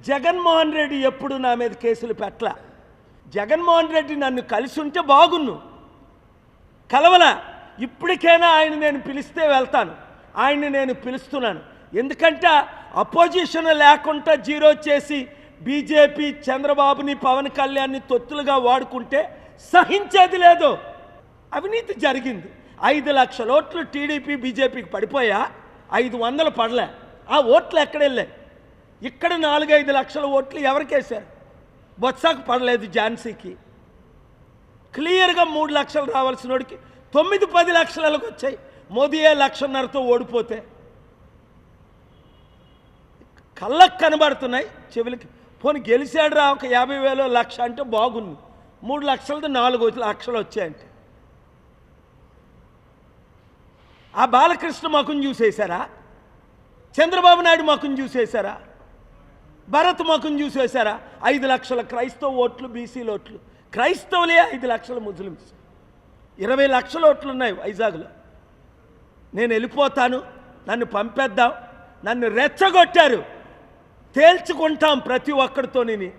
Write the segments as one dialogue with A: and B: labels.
A: జగన్మోహన్ రెడ్డి ఎప్పుడు నా మీద కేసులు పెట్టల. జగన్మోహన్ రెడ్డి నన్ను కలిసి ఉంటే బాగున్ను, కలవల. ఇప్పటికైనా ఆయన నేను పిలిస్తే వెళ్తాను, ఆయన్ని నేను పిలుస్తున్నాను. ఎందుకంటే అపోజిషన్ లేకుండా జీరో చేసి బీజేపీ చంద్రబాబుని పవన్ కళ్యాణ్ని తొత్తులుగా వాడుకుంటే సహించేది లేదు. అవినీతి జరిగింది. 5 లక్షల ఓట్లు టీడీపీ బీజేపీకి పడిపోయా, 500 పడలే. ఆ ఓట్లు ఎక్కడెళ్ళాయి? ఇక్కడ 4-5 లక్షల ఓట్లు ఎవరికేశారు? బొత్సాకు పడలేదు, ఝాన్సీకి. క్లియర్గా 3 లక్షలు రావాల్సిన వాడికి 9-10 లక్షలకు వచ్చాయి. మోదీయే 1,500,000తో ఓడిపోతే కళ్ళకు కనబడుతున్నాయి, చెవులకి. పోనీ గెలిచాడు రా, ఒక 50,000 లక్ష అంటే బాగుంది. 3 లక్షలతో 4 లక్షలు వచ్చాయంటే ఆ బాలకృష్ణ ముఖం చూసేశారా? చంద్రబాబు నాయుడు ముఖం చూసేశారా? భరత్ ముఖం చూసేశారా? 5 లక్షల క్రైస్తవ ఓట్లు, బీసీల ఓట్లు. క్రైస్తవులే 5 లక్షల ముస్లిమ్స్. 20 లక్షల ఓట్లు ఉన్నాయి వైజాగ్లో. నేను వెళ్ళిపోతాను, నన్ను పంపేద్దాం, నన్ను రెచ్చగొట్టారు, తేల్చుకుంటాం ప్రతి ఒక్కరితోని.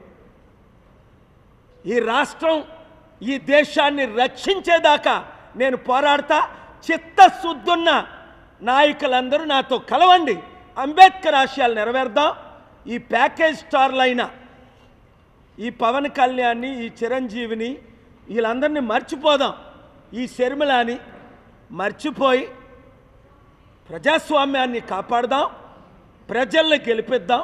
A: ఈ రాష్ట్రం, ఈ దేశాన్ని రక్షించేదాకా నేను పోరాడతా. చిత్తశుద్ధున్న నాయకులందరూ నాతో కలవండి, అంబేద్కర్ ఆశయాలు నెరవేర్దాం. ఈ ప్యాకేజ్ స్టార్లైన ఈ పవన్ కళ్యాణ్ని, ఈ చిరంజీవిని, వీళ్ళందరినీ మర్చిపోదాం. ఈ శర్మిలాని మర్చిపోయి ప్రజాస్వామ్యాన్ని కాపాడదాం, ప్రజల్ని గెలిపిద్దాం.